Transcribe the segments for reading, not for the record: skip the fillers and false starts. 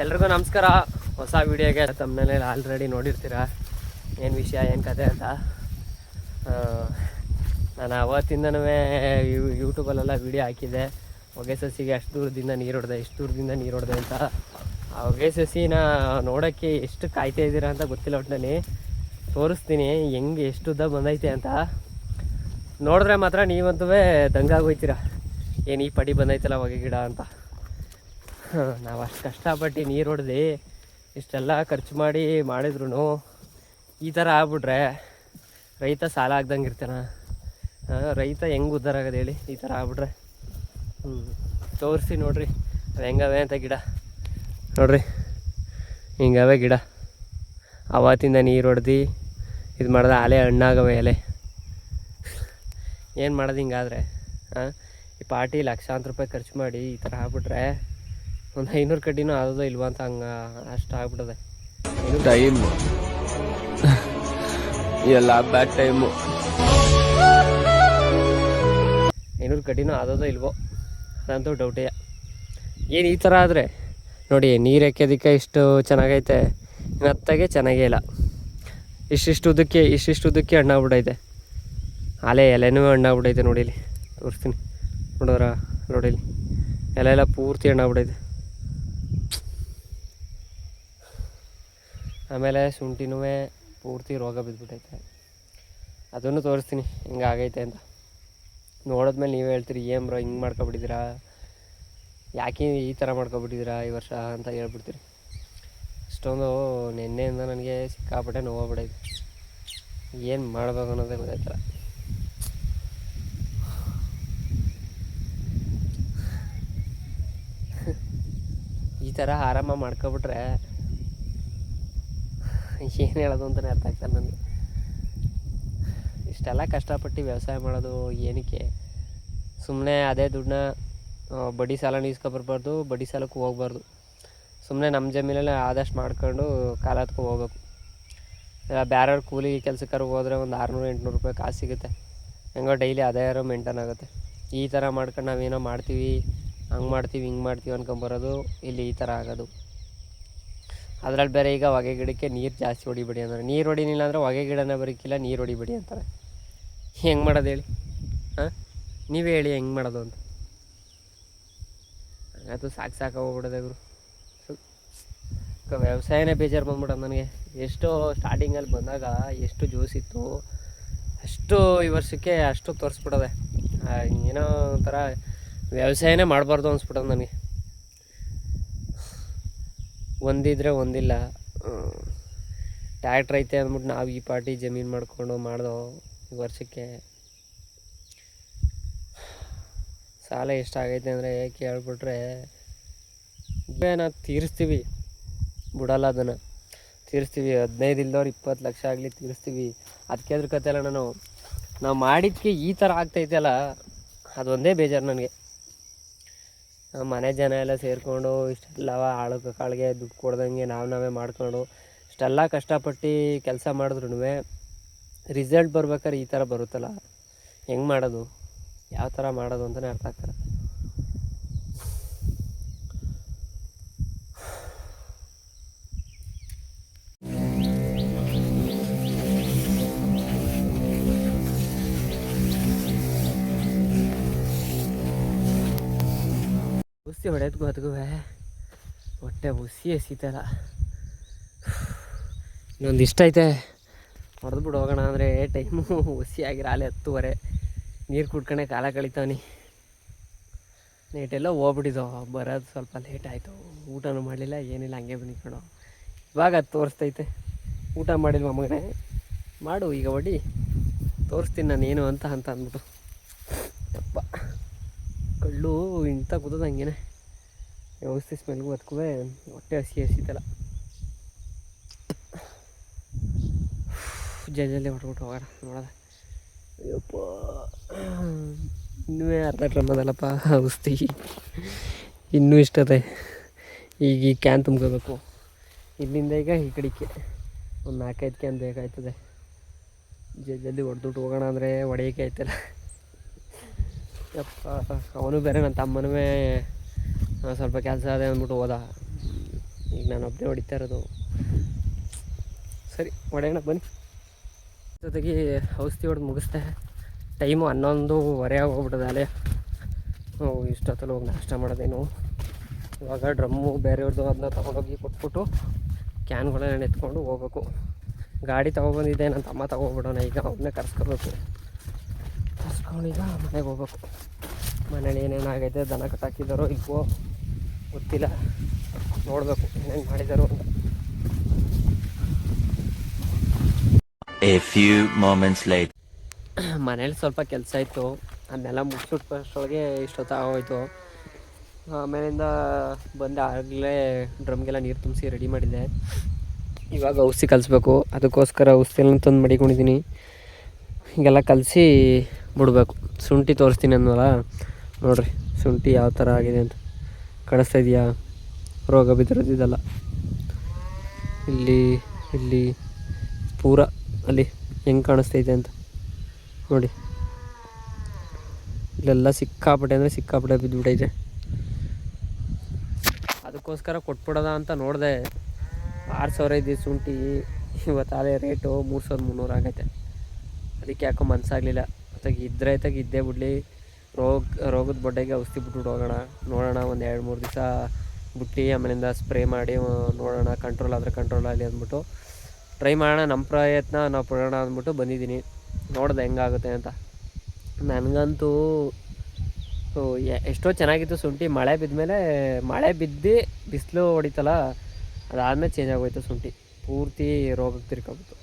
ಎಲ್ರಿಗೂ ನಮಸ್ಕಾರ. ಹೊಸ ವೀಡಿಯೋಗೆ ತಮ್ಮನೇಲಿ ಆಲ್ರೆಡಿ ನೋಡಿರ್ತೀರ ಏನು ವಿಷಯ ಏನು ಕತೆ ಅಂತ. ನಾನು ಅವತ್ತಿಂದನೂ ಯೂಟ್ಯೂಬಲ್ಲೆಲ್ಲ ವೀಡಿಯೋ ಹಾಕಿದ್ದೆ. ಹೊಗೆ ಸಸಿಗೆ ಅಷ್ಟು ದೂರದಿಂದ ನೀರು ಹೊಡೆದೆ, ಇಷ್ಟು ದೂರದಿಂದ ನೀರು ಹೊಡೆದೆ ಅಂತ. ಆ ಹೊಗೆ ಸಸಿನ ನೋಡೋಕ್ಕೆ ಎಷ್ಟು ಕಾಯ್ತಾ ಇದ್ದೀರಾ ಅಂತ ಗೊತ್ತಿಲ್ಲ. ಒಟ್ಟಿನಲ್ಲಿ ತೋರಿಸ್ತೀನಿ ಹೆಂಗೆ ಎಷ್ಟು ಉದ್ದ ಬಂದೈತೆ ಅಂತ. ನೋಡಿದ್ರೆ ಮಾತ್ರ ನೀವಂತೂ ದಂಗಾಗೋಯ್ತೀರ, ಏನು ಈ ಪಡಿ ಬಂದೈತಲ್ಲ ಹೊಗೆ ಗಿಡ ಅಂತ. ನಾವು ಅಷ್ಟು ಕಷ್ಟಪಟ್ಟು ನೀರು ಹೊಡೆದು ಇಷ್ಟೆಲ್ಲ ಖರ್ಚು ಮಾಡಿದ್ರು ಈ ಥರ ಆಗ್ಬಿಟ್ರೆ ರೈತ ಸಾಲ ಆಗ್ದಂಗೆ ಇರ್ತಾನ? ರೈತ ಹೆಂಗೆ ಉದ್ಧಾರ ಆಗೋದು ಹೇಳಿ ಈ ಥರ ಆಗ್ಬಿಟ್ರೆ? ತೋರಿಸಿ ನೋಡ್ರಿ ಅದು ಹೆಂಗವೆ ಅಂತ. ಗಿಡ ನೋಡ್ರಿ ಹಿಂಗವೆ ಗಿಡ. ಅವತ್ತಿಂದ ನೀರು ಹೊಡೆದು ಇದು ಮಾಡಿದ್ರೆ ಆಲೆ ಹಣ್ಣಾಗವೆ ಎಲೆ. ಏನು ಮಾಡೋದು ಹಿಂಗಾದರೆ? ಈ ಪಾರ್ಟಿ ಲಕ್ಷಾಂತರ ರೂಪಾಯಿ ಖರ್ಚು ಮಾಡಿ ಈ ಥರ ಆಗ್ಬಿಟ್ರೆ ಒಂದು 500 ಕಡ್ಡಿನೂ ಆಗೋದು ಇಲ್ವಾ ಅಂತ ಹಂಗೆ ಅಷ್ಟು ಆಗ್ಬಿಟ್ಟದೆ. ಟೈಮು ಎಲ್ಲ ಬ್ಯಾಡ್ ಟೈಮು. 500 ಕಡ್ಡಿನೂ ಆಗೋದೋ ಇಲ್ವೋ ಅದಂತೂ ಡೌಟೇ. ಏನು ಈ ಥರ ಆದರೆ ನೋಡಿ, ನೀರು ಹಾಕೋದಕ್ಕೆ ಇಷ್ಟು ಚೆನ್ನಾಗೈತೆ, ಹತ್ತಾಗೆ ಚೆನ್ನಾಗೇ ಇಲ್ಲ. ಇಷ್ಟಿಷ್ಟು ಉದ್ದಕ್ಕೆ ಹಣ್ಣಾಗ್ಬಿಟ್ಟೈತೆ. ಆಲೆ ಎಲೆನೂ ಹಣ್ಣಾಗ್ಬಿಟ್ಟೈತೆ. ನೋಡಿಲಿ ತೋರಿಸ್ತೀನಿ, ನೋಡೋರ ನೋಡಿಲಿ ಎಲೆ ಎಲ್ಲ ಪೂರ್ತಿ ಹಣ್ಣಾಗ್ಬಿಟ್ಟೈತೆ. ಆಮೇಲೆ ಶುಂಠಿನೂ ಪೂರ್ತಿ ರೋಗ ಬಿದ್ದುಬಿಟ್ಟೈತೆ. ಅದನ್ನು ತೋರಿಸ್ತೀನಿ ಹಿಂಗಾಗೈತೆ ಅಂತ. ನೋಡಿದ್ಮೇಲೆ ನೀವೇ ಹೇಳ್ತೀರಿ, ಏನು ಬ್ರೋ ಹಿಂಗೆ ಮಾಡ್ಕೊಬಿಟ್ಟಿದ್ದೀರಾ, ಯಾಕೆ ಈ ಥರ ಮಾಡ್ಕೊಬಿಟ್ಟಿದ್ದೀರಾ ಈ ವರ್ಷ ಅಂತ ಹೇಳ್ಬಿಡ್ತೀರಿ. ಅಷ್ಟೊಂದು ನಿನ್ನೆಯಿಂದ ನನಗೆ ಸಿಕ್ಕಾಪಟ್ಟೆ ನೋವಾಗ್ಬಿಟ್ಟೈತೆ. ಏನು ಮಾಡಬೇಕು ಅನ್ನೋದೇ ಗೊತ್ತಾಯ್ತಲ್ಲ. ಈ ಥರ ಆರಾಮ ಮಾಡ್ಕೊಬಿಟ್ರೆ ಏನು ಹೇಳೋದು ಅಂತಲೇ ಅರ್ಥ ಆಗ್ತದೆ ನನಗೆ. ಇಷ್ಟೆಲ್ಲ ಕಷ್ಟಪಟ್ಟು ವ್ಯವಸಾಯ ಮಾಡೋದು ಏನಕ್ಕೆ? ಸುಮ್ಮನೆ ಅದೇ ದುಡ್ಡನ್ನ ಬಡ್ಡಿ ಸಾಲನ ಇಸ್ಕೊಬರ್ಬಾರ್ದು, ಬಡ್ಡಿ ಸಾಲಕ್ಕೂ ಹೋಗ್ಬಾರ್ದು. ಸುಮ್ಮನೆ ನಮ್ಮ ಜಮೀನಲ್ಲಿ ಆದಷ್ಟು ಮಾಡ್ಕೊಂಡು ಕಾಲ ಹತ್ಕೊ ಹೋಗ್ಬೇಕು. ಇಲ್ಲ ಬೇರೆಯವ್ರ ಕೂಲಿ ಕೆಲಸಕ್ಕಾರು ಹೋದರೆ ಒಂದು 600-800 ರೂಪಾಯಿ ಕಾಸು ಸಿಗುತ್ತೆ. ಹೆಂಗೋ ಡೈಲಿ ಅದೇ ಮೇಂಟೈನ್ ಆಗುತ್ತೆ. ಈ ಥರ ಮಾಡ್ಕೊಂಡು ನಾವೇನೋ ಮಾಡ್ತೀವಿ, ಹಂಗೆ ಮಾಡ್ತೀವಿ ಹಿಂಗೆ ಮಾಡ್ತೀವಿ ಅನ್ಕೊಂಬರೋದು ಇಲ್ಲಿ ಈ ಥರ ಆಗೋದು. ಅದರಲ್ಲಿ ಬೇರೆ ಈಗ ಹೊಗೆ ಗಿಡಕ್ಕೆ ನೀರು ಜಾಸ್ತಿ ಹೊಡಿಬೇಡಿ ಅಂದರೆ, ನೀರು ಹೊಡಿಲಿಲ್ಲ ಅಂದರೆ ಹೊಗೆ ಗಿಡನೇ ಬರೋಕ್ಕಿಲ್ಲ, ನೀರು ಹೊಡಿಬೇಡಿ ಅಂತಾರೆ. ಹೆಂಗೆ ಮಾಡೋದು ಹೇಳಿ? ನೀವೇ ಹೇಳಿ ಹೆಂಗೆ ಮಾಡೋದು ಅಂತ. ಅದು ಸಾಕಾಗೋಗ್ಬಿಡೋದೆ ಗುರು. ವ್ಯವಸಾಯನೇ ಬೇಜಾರು ಬಂದ್ಬಿಡೋದು ನನಗೆ. ಎಷ್ಟು ಸ್ಟಾರ್ಟಿಂಗಲ್ಲಿ ಬಂದಾಗ ಎಷ್ಟು ಜೋಸಿತ್ತು, ಅಷ್ಟು ಈ ವರ್ಷಕ್ಕೆ ಅಷ್ಟು ತೋರಿಸ್ಬಿಡೋದೆ. ಏನೋ ಒಂಥರ ವ್ಯವಸಾಯನೇ ಮಾಡಬಾರ್ದು ಅನಿಸ್ಬಿಡೋದು ನನಗೆ. ಒಂದಿದ್ರೆ ಒಂದಿಲ್ಲ. ಟ್ಯಾಕ್ಟ್ರ್ ಐತೆ ಅಂದ್ಬಿಟ್ಟು ನಾವು ಈ ಪಾರ್ಟಿ ಜಮೀನು ಮಾಡ್ಕೊಂಡು ಮಾಡ್ದೋ ಈ ವರ್ಷಕ್ಕೆ ಸಾಲ ಎಷ್ಟಾಗೈತೆ ಅಂದರೆ ಕೇಳ್ಬಿಟ್ರೆ ನಾವು ತೀರಿಸ್ತೀವಿ, ಬಿಡಲ್ಲ ಅದನ್ನು ತೀರಿಸ್ತೀವಿ. 15 ಇಲ್ದವ್ರು 20 ಲಕ್ಷ ಆಗಲಿ ತೀರಿಸ್ತೀವಿ. ಅದಕ್ಕೆ ಅದ್ರ ಕತೆ ಅಲ್ಲ. ನಾವು ಮಾಡಿದ್ದಕ್ಕೆ ಈ ಥರ ಆಗ್ತೈತಲ್ಲ, ಅದೊಂದೇ ಬೇಜಾರು ನನಗೆ. ಮನೆ ಜನ ಎಲ್ಲ ಸೇರಿಕೊಂಡು ಇಷ್ಟೆಲ್ಲ ಆಳುಗೆ ಕಾಳಿಗೆ ದುಡ್ಡು ಕೊಡ್ದಂಗೆ ನಾವೇ ಮಾಡ್ಕೊಂಡು ಇಷ್ಟೆಲ್ಲ ಕಷ್ಟಪಟ್ಟು ಕೆಲಸ ಮಾಡಿದ್ರು ರಿಸಲ್ಟ್ ಬರ್ಬೇಕಾದ್ರೆ ಈ ಥರ ಬರುತ್ತಲ್ಲ, ಹೆಂಗೆ ಮಾಡೋದು, ಯಾವ ಥರ ಮಾಡೋದು ಅಂತಲೇ ಅರ್ಥ ಆಗ್ತಾರೆ. ಬುಸ್ಸಿ ಹೊಡೆದ್ಗೂ ಅದಕ್ಕೂ ಹೊಟ್ಟೆ ಬುಸ್ಸಿ ಎಸಿತಲ್ಲ. ಇನ್ನೊಂದು ಇಷ್ಟ ಐತೆ, ಹೊಡೆದ್ಬಿಟ್ಟು ಹೋಗೋಣ ಅಂದರೆ ಟೈಮು ಹುಸಿ ಆಗಿರೋ ಆಲೆ 10:30. ನೀರು ಕುಡ್ಕೊಂಡೆ ಕಾಲ ಕಳಿತಾವನಿ. ನೇಟೆಲ್ಲ ಹೋಗ್ಬಿಟ್ಟಿದ್ದೋ, ಬರೋದು ಸ್ವಲ್ಪ ಲೇಟ್ ಆಯಿತು. ಊಟನೂ ಮಾಡಲಿಲ್ಲ ಏನಿಲ್ಲ, ಹಂಗೆ ಬಂದಿಟ್ಕೊಂಡು ಇವಾಗ ಅದು ತೋರಿಸ್ತೈತೆ. ಊಟ ಮಾಡಿಲ್ವ ಮಗನೇ? ಮಾಡು ಈಗ ಹೊಡಿ, ತೋರಿಸ್ತೀನಿ ನಾನು ಏನು ಅಂತ ಅಂದ್ಬಿಟ್ಟು. ಯಪ್ಪ ಕಳ್ಳು ಇಂಥ ಕೂತದ ಹಂಗೇನೆ ಔಷಧಿ ಸ್ಮೆಲ್ಗೂ ಅದಕ್ಕೂ ಹೊಟ್ಟೆ ಹಸಿತಲ್ಲ. ಜಲ್ದಿ ಹೊಟ್ಬಿಟ್ಟು ಹೋಗೋಣ ನೋಡೋದ. ಅಯ್ಯಪ್ಪ ಇನ್ನೂ ಅರ್ಧ ಡ್ರಮ್ ಅದಲ್ಲಪ್ಪ ಔಷಧಿ, ಇನ್ನೂ ಇಷ್ಟದೆ. ಈಗ ಈ ಕ್ಯಾನ್ ತುಂಬ್ಕೋಬೇಕು. ಇಲ್ಲಿಂದ ಈಗ ಈ ಕಡೆಗೆ ಒಂದು 4-5 ಕ್ಯಾನ್ ಬೇಕಾಯ್ತದೆ. ಜಲ್ದಿ ಹೊಡೆದ್ಬಿಟ್ಟು ಹೋಗೋಣ ಅಂದರೆ ಹೊಡೆಯೋಕೆ ಆಯ್ತಲ್ಲ. ಯಪ್ಪ ಅವನು ಬೇರೆ ನನ್ನ ತಮ್ಮನೂ ಸ್ವಲ್ಪ ಕೆಲಸ ಅದೇ ಅಂದ್ಬಿಟ್ಟು ಹೋದ. ಈಗ ನಾನು ಒಬ್ಬನೇ ಹೊಡಿತಾ ಇರೋದು. ಸರಿ ಹೊಡೆಯೋಣ ಬನ್ನಿ. ಜೊತೆಗೆ ಔಷಧಿ ಹೊಡೆದು ಮುಗಿಸ್ದೆ. ಟೈಮು 11:15 ಆಗೋಗ್ಬಿಟ್ಟದೆ ಅಲ್ಲೇ. ಇಷ್ಟೊತ್ತಲ್ಲಿ ಹೋಗಿ ನಾಷ್ಟ ಮಾಡೋದೇನು. ಇವಾಗ ಡ್ರಮ್ಮು ಬೇರೆಯವ್ರದ್ದು ಅದನ್ನ ತೊಗೊಂಡೋಗಿ ಕೊಟ್ಬಿಟ್ಟು ಕ್ಯಾನ್ಗಳನ್ನ ಎತ್ಕೊಂಡು ಹೋಗ್ಬೇಕು. ಗಾಡಿ ತೊಗೊಬಂದಿದ್ದೆ, ನನ್ನ ತಮ್ಮ ತೊಗೊಬಿಡೋಣ. ಈಗ ಅವನ್ನೇ ಕರ್ಸ್ಕೊಬೇಕು. ಕರ್ಸ್ಕೊಂಡೀಗ ಮನೆಗೆ ಹೋಗ್ಬೇಕು. ಮನೇಲಿ ಏನೇನಾಗೈತೆ, ದನ ಕಟ್ಟಾಕಿದ್ದಾರೋ ಇಲ್ವೋ ಗೊತ್ತಿಲ್ಲ, ನೋಡಬೇಕು ಏನೇನು ಮಾಡಿದಾರೋ ಅಂತ. A few moments later. ಮನೇಲಿ ಸ್ವಲ್ಪ ಕೆಲಸ ಇತ್ತು, ಅದನ್ನೆಲ್ಲ ಮುಗಿಸ್ಬಿಟ್ಟಷ್ಟೊಳಗೆ ಇಷ್ಟೊತ್ತು ಆಗೋಯ್ತು. ಆಮೇಲಿಂದ ಬಂದು ಆಗಲೇ ಡ್ರಮ್ಗೆಲ್ಲ ನೀರು ತುಂಬಿಸಿ ರೆಡಿ ಮಾಡಿದ್ದೆ. ಇವಾಗ ಔಷಧಿ ಕಲಿಸ್ಬೇಕು. ಅದಕ್ಕೋಸ್ಕರ ಔಷಧಿಯೆಲ್ಲ ತಂದು ಮಡಿಕೊಂಡಿದ್ದೀನಿ. ಹೀಗೆಲ್ಲ ಕಲಸಿ ಬಿಡಬೇಕು. ಶುಂಠಿ ತೋರಿಸ್ತೀನಿ ಅಂದವಲ್ಲ, ನೋಡಿರಿ ಶುಂಠಿ ಯಾವ ಥರ ಆಗಿದೆ ಅಂತ ಕಾಣಿಸ್ತಾ ಇದೆಯಾ? ರೋಗ ಬಿದ್ದಿರೋದಿದೆಲ್ಲ ಇಲ್ಲಿ ಇಲ್ಲಿ ಪೂರ ಅಲ್ಲಿ ಹೆಂಗೆ ಕಾಣಿಸ್ತೈತೆ ಅಂತ ನೋಡಿ. ಇಲ್ಲೆಲ್ಲ ಸಿಕ್ಕಾಪಟ್ಟೆ ಅಂದರೆ ಸಿಕ್ಕಾಪಟ್ಟೆ ಬಿದ್ದುಬಿಟ್ಟೈತೆ. ಅದಕ್ಕೋಸ್ಕರ ಕೊಟ್ಬಿಡೋದ ಅಂತ ನೋಡಿದೆ. 6,000 ಇದ್ದಿದ್ದು ಶುಂಠಿ ಇವತ್ತು ಅದೇ ರೇಟು 3,300 ಆಗೈತೆ. ಅದಕ್ಕೆ ಯಾಕೋ ಮನಸ್ಸಾಗಲಿಲ್ಲ. ಇದ್ದರೆ ಇದ್ದೇ ಬಿಡಲಿ, ರೋಗದ ಬಡ್ಡೆಗೆ ಔಷಧಿ ಬಿಟ್ಬಿಟ್ಟು ಹೋಗೋಣ, ನೋಡೋಣ. ಒಂದು 2-3 ದಿವಸ ಬಿಟ್ಟು ಆಮೇಲಿಂದ ಸ್ಪ್ರೇ ಮಾಡಿ ನೋಡೋಣ, ಕಂಟ್ರೋಲ್ ಆದರೆ ಕಂಟ್ರೋಲ್ ಆಗಲಿ ಅಂದ್ಬಿಟ್ಟು ಟ್ರೈ ಮಾಡೋಣ. ನಮ್ಮ ಪ್ರಯತ್ನ ನಾವು ಪಡೋಣ ಅಂದ್ಬಿಟ್ಟು ಬಂದಿದ್ದೀನಿ. ನೋಡ್ದೆ ಹೆಂಗಾಗುತ್ತೆ ಅಂತ. ನನಗಂತೂ ಎಷ್ಟೋ ಚೆನ್ನಾಗಿತ್ತು ಶುಂಠಿ. ಮಳೆ ಬಿದ್ದ ಮಳೆ ಬಿದ್ದು ಬಿಸಿಲು ಹೊಡಿತಲ್ಲ, ಅದಾದಮೇಲೆ ಚೇಂಜ್ ಆಗೋಯ್ತು ಶುಂಠಿ. ಪೂರ್ತಿ ರೋಗಕ್ಕೆ ತಿರ್ಕೊಬಿಟ್ಟು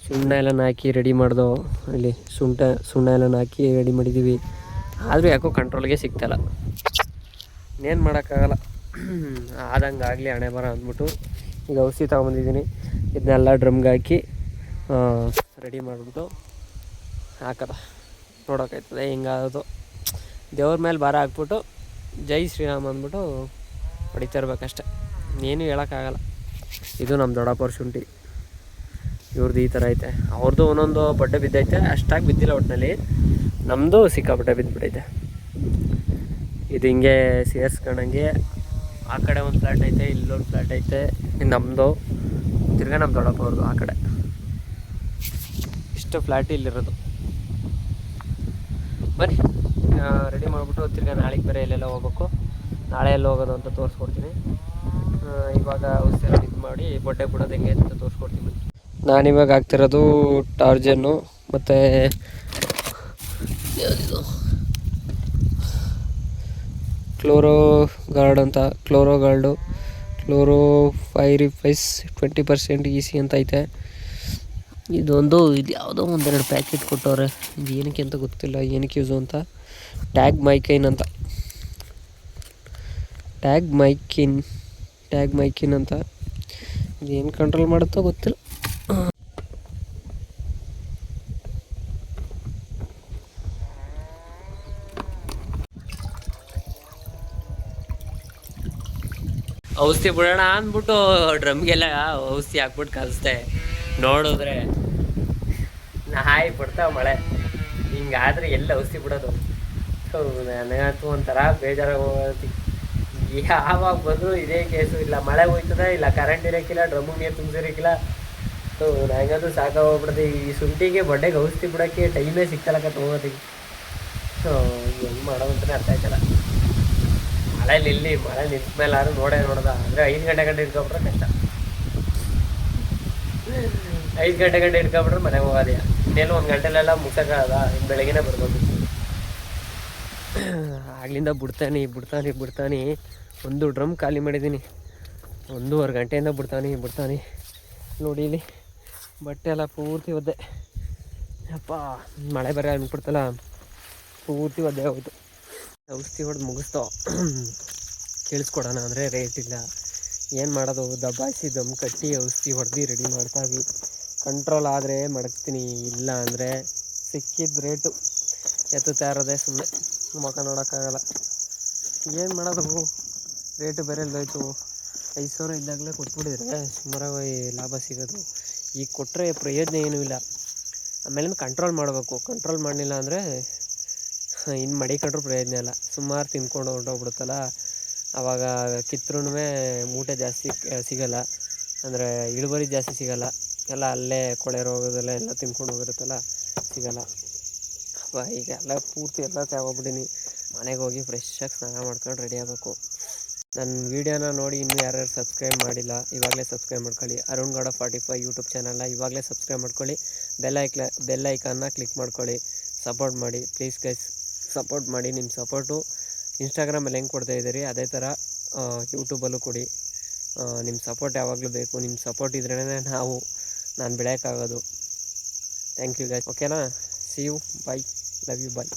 ಸುಣ್ಣ ಎಲ್ಲ ಹಾಕಿ ರೆಡಿ ಮಾಡ್ದೋ. ಇಲ್ಲಿ ಸುಣ್ಣ ಎಲ್ಲ ಹಾಕಿ ರೆಡಿ ಮಾಡಿದ್ದೀವಿ. ಆದರೂ ಯಾಕೋ ಕಂಟ್ರೋಲ್ಗೆ ಸಿಗ್ತಾಯಿಲ್ಲ. ಇನ್ನೇನು ಮಾಡೋಕ್ಕಾಗಲ್ಲ, ಆದಂಗೆ ಆಗಲಿ ಹಣೆ ಬರ ಅಂದ್ಬಿಟ್ಟು ಈಗ ಔಷಧಿ ತೊಗೊಂಬಂದಿದ್ದೀನಿ. ಇದನ್ನೆಲ್ಲ ಡ್ರಮ್ಗೆ ಹಾಕಿ ರೆಡಿ ಮಾಡಿಬಿಟ್ಟು ಹಾಕೋದ ನೋಡೋಕ್ಕಾಯ್ತದೆ ಹೆಂಗಾಗೋದು. ದೇವ್ರ ಮೇಲೆ ಭಾರ ಹಾಕ್ಬಿಟ್ಟು ಜೈ ಶ್ರೀರಾಮ್ ಅಂದ್ಬಿಟ್ಟು ಹೊಡಿತಾ ಇರ್ಬೇಕಷ್ಟೆ, ಏನೂ ಹೇಳೋಕ್ಕಾಗಲ್ಲ. ಇದು ನಮ್ಮ ದೊಡ್ಡಪ್ಪವ್ರ ಶುಂಠಿ. ಇವ್ರದ್ದು ಈ ಥರ ಐತೆ. ಅವ್ರದ್ದು ಒಂದೊಂದು ಬಡ್ಡೆ ಬಿದ್ದೈತೆ, ಅಷ್ಟಾಗಿ ಬಿದ್ದಿಲ್ಲ ಒಟ್ಟಿನಲ್ಲಿ. ನಮ್ಮದು ಸಿಕ್ಕಾಪಟ್ಟೆ ಬಿದ್ದುಬಿಟ್ಟೈತೆ. ಇದು ಹಿಂಗೆ ಸೇರಿಸ್ಕೊಂಡಂಗೆ ಆ ಕಡೆ ಒಂದು ಫ್ಲ್ಯಾಟ್ ಐತೆ, ಇಲ್ಲೊಂದು ಫ್ಲ್ಯಾಟ್ ಐತೆ, ನಮ್ಮದು ತಿರ್ಗಾ ನಮ್ಮ ದೊಡ್ಡಪ್ಪವ್ರದ್ದು ಆ ಕಡೆ. ಇಷ್ಟು ಫ್ಲ್ಯಾಟ್ ಇಲ್ಲಿರೋದು. ಬನ್ನಿ ರೆಡಿ ಮಾಡಿಬಿಟ್ಟು ತಿರ್ಗಾ ನಾಳೆಗೆ ಬೇರೆ ಎಲ್ಲೆಲ್ಲ ಹೋಗ್ಬೇಕು. ನಾಳೆ ಎಲ್ಲಿ ಹೋಗೋದು ಅಂತ ತೋರಿಸ್ಕೊಡ್ತೀನಿ. ಇವಾಗ ಔಷಧಿ ಎಲ್ಲ ಇದು ಮಾಡಿ ಬಡ್ಡೆ ಬಿಡೋದು ಹೆಂಗೆ ಅಂತ ತೋರಿಸ್ಕೊಡ್ತೀನಿ. ನಾನಿವಾಗ ಆಗ್ತಿರೋದು ಟಾರ್ಜನ್ನು ಮತ್ತು ಕ್ಲೋರೋ ಗಾರ್ಡು ಕ್ಲೋರೋ 5 20% EC ಅಂತ ಐತೆ. ಇದು ಯಾವುದೋ 1-2 ಪ್ಯಾಕೆಟ್ ಕೊಟ್ಟವ್ರೆ. ಇದು ಏನಕ್ಕೆ ಅಂತ ಗೊತ್ತಿಲ್ಲ, ಏನಕ್ಕೆ ಯೂಸು ಅಂತ. ಟ್ಯಾಗ್ ಮೈಕಿನ್ ಅಂತ. ಇದೇನು ಕಂಟ್ರೋಲ್ ಮಾಡುತ್ತೋ ಗೊತ್ತಿಲ್ಲ. ಔಷಧಿ ಬಿಡೋಣ ಅಂದ್ಬಿಟ್ಟು ಡ್ರಮ್ಗೆಲ್ಲ ಔಷಧಿ ಹಾಕ್ಬಿಟ್ಟು ಕಲಿಸ್ದೆ. ನೋಡಿದ್ರೆ ನಾಯಿ ಬಿಡ್ತಾವ ಮಳೆ. ಹಿಂಗಾದ್ರೆ ಎಲ್ಲಿ ಔಷಧಿ ಬಿಡೋದು? ನನಗಂತೂ ಒಂಥರ ಬೇಜಾರಾಗೋತಿ. ಯಾವಾಗ ಬಂದರೂ ಇದೇ ಕೇಸು. ಇಲ್ಲ ಮಳೆ ಹೋಯ್ತದೆ, ಇಲ್ಲ ಕರೆಂಟ್ ಇರೋಕ್ಕಿಲ್ಲ, ಡ್ರಮ್ಮಿಗೆ ನೀರು ತುಂಬಿಸಿರೋಕ್ಕಿಲ್ಲ. ನನಗಂತೂ ಸಾಕಾಗೋಗ್ಬಿಡ್ದೆ. ಈ ಶುಂಠಿಗೆ ಬಡ್ಡೆಗೆ ಔಷಧಿ ಬಿಡೋಕ್ಕೆ ಟೈಮೇ ಸಿಗ್ತಲಕ್ಕ ತೊಗೋತಿಗೆ. ಹೆಂಗೆ ಮಾಡೋದಂತಲೇ ಅರ್ಥ ಆಯ್ತಲ್ಲ. ಮಳೆ ನಿಂತ ಮೇಲೆ ಯಾರು ನೋಡ್ದ ಅಂದರೆ 5 ಗಂಟೆ ಇಟ್ಕೊಬಿಟ್ರೆ ಕಷ್ಟ. 5 ಗಂಟೆ ಇಟ್ಕೊಬಿಟ್ರೆ ಮನೆಗೆ ಹೋಗೋದೇ. ಇನ್ನೇನು 1 ಗಂಟೆಲೆಲ್ಲ ಮುಗ್ಸೋಕ್ಕಾಗದ, ಇನ್ನು ಬೆಳಗ್ಗೆನೇ ಬರ್ಬೋದು. ಆಗ್ಲಿಂದ ಬಿಡ್ತಾನೆ. ಒಂದು ಡ್ರಮ್ ಖಾಲಿ ಮಾಡಿದ್ದೀನಿ. 1.5 ಗಂಟೆಯಿಂದ ಬಿಡ್ತಾನೆ. ನೋಡಿ ಇಲ್ಲಿ ಬಟ್ಟೆ ಎಲ್ಲ ಪೂರ್ತಿ ಒದ್ದೆ. ಅಪ್ಪ ಮಳೆ ಬರೋ ಅನ್ಬಿಡ್ತಲ್ಲ, ಪೂರ್ತಿ ಒದ್ದೆ ಹೋಯ್ತು. ಔಷಧಿ ಹೊಡೆದು ಮುಗಿಸ್ತೋ ಕೇಳಿಸ್ಕೊಡೋಣ ಅಂದರೆ ರೇಟ್ ಇಲ್ಲ. ಏನು ಮಾಡೋದು? ದಬ್ಬಾಯಿಸಿ ದಮ್ ಕಟ್ಟಿ ಔಷಧಿ ಹೊಡೆದು ರೆಡಿ ಮಾಡ್ತಾವಿ. ಕಂಟ್ರೋಲ್ ಆದರೆ ಮಡಗ್ತೀನಿ, ಇಲ್ಲ ಅಂದರೆ ಸಿಕ್ಕಿದ ರೇಟು ಎತ್ತುತ್ತಾ ಇರೋದೇ. ಸುಮ್ಮನೆ ಮುಖ ನೋಡೋಕ್ಕಾಗಲ್ಲ. ಏನು ಮಾಡೋದು? ರೇಟು ಬೇರೆ ಎಲ್ಲೋಯ್ತು. 5,000 ಇದ್ದಾಗಲೇ ಕೊಟ್ಬಿಟ್ಟಿದ್ರೆ ಸುಮಾರಾಗಿ ಲಾಭ ಸಿಗೋದು. ಈಗ ಕೊಟ್ಟರೆ ಪ್ರಯೋಜನ ಏನೂ ಇಲ್ಲ. ಆಮೇಲಿಂದ ಕಂಟ್ರೋಲ್ ಮಾಡಬೇಕು. ಕಂಟ್ರೋಲ್ ಮಾಡಲಿಲ್ಲ ಅಂದರೆ ಇನ್ನು ಮಡಿಕೊಂಡ್ರೂ ಪ್ರಯೋಜನ ಇಲ್ಲ. ಸುಮಾರು ತಿನ್ಕೊಂಡು ಹೊರಟೋಗ್ಬಿಡುತ್ತಲ್ಲ. ಆವಾಗ ಕಿತ್ರೂ ಮೂಟೆ ಜಾಸ್ತಿ ಸಿಗಲ್ಲ, ಅಂದರೆ ಇಳುವರಿ ಜಾಸ್ತಿ ಸಿಗಲ್ಲ. ಎಲ್ಲ ಅಲ್ಲೇ ಕೊಳೆ ರೋಗದೆಲ್ಲ ಎಲ್ಲ ತಿನ್ಕೊಂಡು ಹೋಗಿರುತ್ತಲ್ಲ, ಸಿಗಲ್ಲ. ಈಗ ಎಲ್ಲ ಪೂರ್ತಿ ಎಲ್ಲ ತಗೊಬಿಟ್ಟಿನಿ. ಮನೆಗೆ ಹೋಗಿ ಫ್ರೆಶ್ಶಾಗಿ ಸ್ನಾನ ಮಾಡ್ಕೊಂಡು ರೆಡಿ ಆಗಬೇಕು. ನನ್ನ ವೀಡಿಯೋನ ನೋಡಿ ಇನ್ನೂ ಯಾರ್ಯಾರು ಸಬ್ಸ್ಕ್ರೈಬ್ ಮಾಡಿಲ್ಲ ಇವಾಗಲೇ ಸಬ್ಸ್ಕ್ರೈಬ್ ಮಾಡ್ಕೊಳ್ಳಿ. ಅರುಣ್ ಗೌಡ 45 ಯೂಟ್ಯೂಬ್ ಚಾನಲ್ನ ಇವಾಗಲೇ ಸಬ್ಸ್ಕ್ರೈಬ್ ಮಾಡ್ಕೊಳ್ಳಿ. ಬೆಲ್ ಐಕಾನ್ನ ಕ್ಲಿಕ್ ಮಾಡ್ಕೊಳ್ಳಿ. ಸಪೋರ್ಟ್ ಮಾಡಿ ಪ್ಲೀಸ್ ಗೈಸ್, ಸಪೋರ್ಟ್ ಮಾಡಿ. ನಿಮ್ಮ ಸಪೋರ್ಟು ಇನ್ಸ್ಟಾಗ್ರಾಮಲ್ಲಿ ಹೆಂಗೆ ಕೊಡ್ತಾಯಿದ್ದೀರಿ ಅದೇ ಥರ ಯೂಟ್ಯೂಬಲ್ಲೂ ಕೊಡಿ. ನಿಮ್ಮ ಸಪೋರ್ಟ್ ಯಾವಾಗಲೂ ಬೇಕು. ನಿಮ್ಮ ಸಪೋರ್ಟ್ ಇದ್ರೇ ನಾನು ಬೆಳೆಯೋಕ್ಕಾಗೋದು. Thank you guys. ಓಕೆನಾ? See you, bye, love you, bye.